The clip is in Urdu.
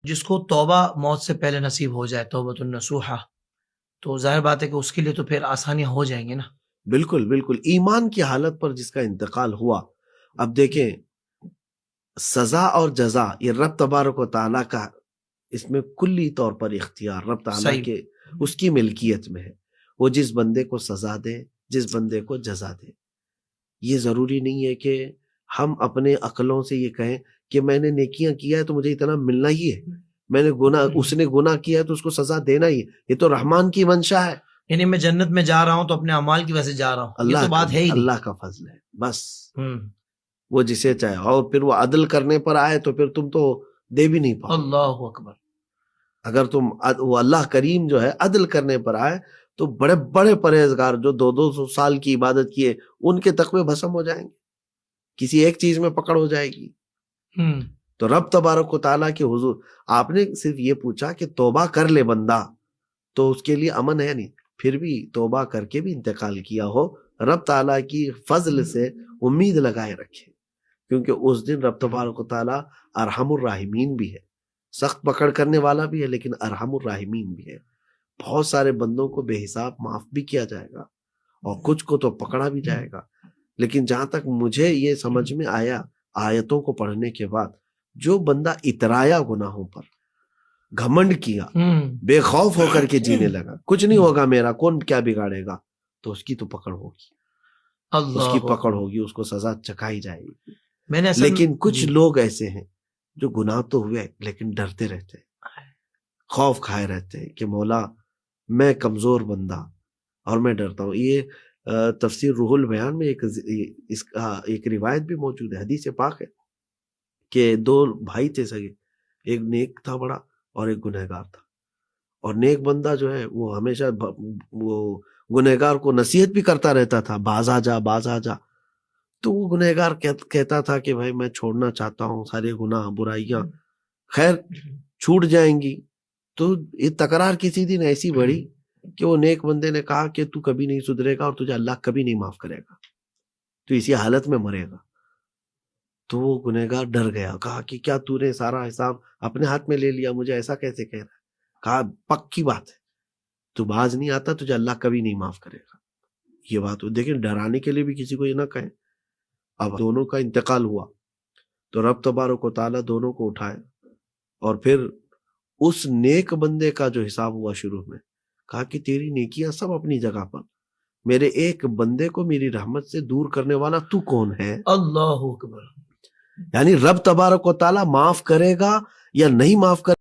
جس کو توبہ موت سے پہلے نصیب ہو جائے، توبۃ النصوحہ، تو ظاہر بات ہے کہ اس کے لیے تو پھر آسانیاں ہو جائیں گی نا۔ بالکل بالکل، ایمان کی حالت پر جس کا انتقال ہوا، اب دیکھیں سزا اور جزا یہ رب تبارک و تعالیٰ کا، اس میں کلی طور پر اختیار رب تعالیٰ صحیح۔ کے اس کی ملکیت میں ہے۔ وہ جس بندے کو سزا دے، جس بندے کو جزا دے۔ یہ ضروری نہیں ہے کہ ہم اپنے عقلوں سے یہ کہیں کہ میں نے نیکیاں کیا ہے تو مجھے اتنا ملنا ہی ہے، میں نے گناہ، اس نے گناہ کیا ہے تو اس کو سزا دینا ہی ہے۔ یہ تو رحمان کی منشا ہے، یعنی میں جنت میں جا رہا ہوں تو اپنے اعمال کی وجہ سے جا رہا ہوں، یہ تو بات ہے ہی نہیں۔ اللہ کا فضل ہے بس، وہ جسے چاہے، اور پھر وہ عدل کرنے پر آئے تو پھر تم تو دے بھی نہیں پاؤ۔ اللہ اکبر۔ اگر تم وہ اللہ کریم جو ہے عدل کرنے پر آئے تو بڑے بڑے پرہیزگار جو 200 سال کی عبادت کیے ان کے تقوی بھسم ہو جائیں گے، کسی ایک چیز میں پکڑ ہو جائے گی۔ تو رب تبارک و تعالیٰ کے حضور، آپ نے صرف یہ پوچھا کہ توبہ کر لے بندہ تو اس کے لیے امن ہے، نہیں پھر بھی توبہ کر کے بھی انتقال کیا ہو، رب تعالیٰ کی فضل سے امید لگائے رکھے، کیونکہ اس دن رب تبارک و تعالیٰ ارحم الراحمین بھی ہے، سخت پکڑ کرنے والا بھی ہے لیکن ارحم الراحمین بھی ہے۔ بہت سارے بندوں کو بے حساب معاف بھی کیا جائے گا اور کچھ کو تو پکڑا بھی جائے گا، لیکن جہاں تک مجھے یہ سمجھ میں آیا آیتوں کو پڑھنے کے بعد، جو بندہ اترایا گناہوں پر، گھمنڈ کیا، بے خوف ہو کر کے جینے لگا، کچھ نہیں ہوگا میرا، کون کیا بگاڑے گا، تو اس کی تو پکڑ ہوگی، اس کی پکڑ ہوگی، اس کو سزا چکھائی جائے گی۔ لیکن کچھ لوگ ایسے ہیں جو گناہ تو ہوئے لیکن ڈرتے رہتے ہیں، خوف کھائے رہتے ہیں کہ مولا میں کمزور بندہ اور میں ڈرتا ہوں۔ یہ تفسیر روح البیان میں اس کا ایک روایت بھی موجود ہے، حدیث پاک ہے کہ 2 بھائی تھے سگے، ایک نیک تھا بڑا اور ایک گنہگار تھا، اور نیک بندہ جو ہے وہ ہمیشہ وہ گنہگار کو نصیحت بھی کرتا رہتا تھا، باز آ جا باز آ جا، تو وہ گنہگار کہتا تھا کہ بھائی میں چھوڑنا چاہتا ہوں، سارے گناہ برائیاں خیر چھوٹ جائیں گی۔ تو یہ تکرار کسی دن ایسی بڑھی کہ وہ نیک بندے نے کہا کہ تو کبھی نہیں سدھرے گا اور تجھے اللہ کبھی نہیں معاف کرے گا، تو اسی حالت میں مرے گا۔ تو وہ گنہگار ڈر گیا، کہا کہ کیا تو نے سارا حساب اپنے ہاتھ میں لے لیا، مجھے ایسا کیسے کہہ رہا ہے؟ کہا پکی بات ہے، تو باز نہیں آتا تجھے اللہ کبھی نہیں معاف کرے گا۔ یہ بات دیکھیں، ڈرانے کے لیے بھی کسی کو یہ نہ کہیں۔ اب دونوں کا انتقال ہوا تو رب تبارک و تعالیٰ دونوں کو اٹھائے، اور پھر اس نیک بندے کا جو حساب ہوا شروع میں، کہا کہ تیری نیکیاں سب اپنی جگہ پر، میرے ایک بندے کو میری رحمت سے دور کرنے والا تو کون ہے؟ اللہ اکبر۔ یعنی رب تبارک و تعالیٰ معاف کرے گا یا نہیں معاف کرے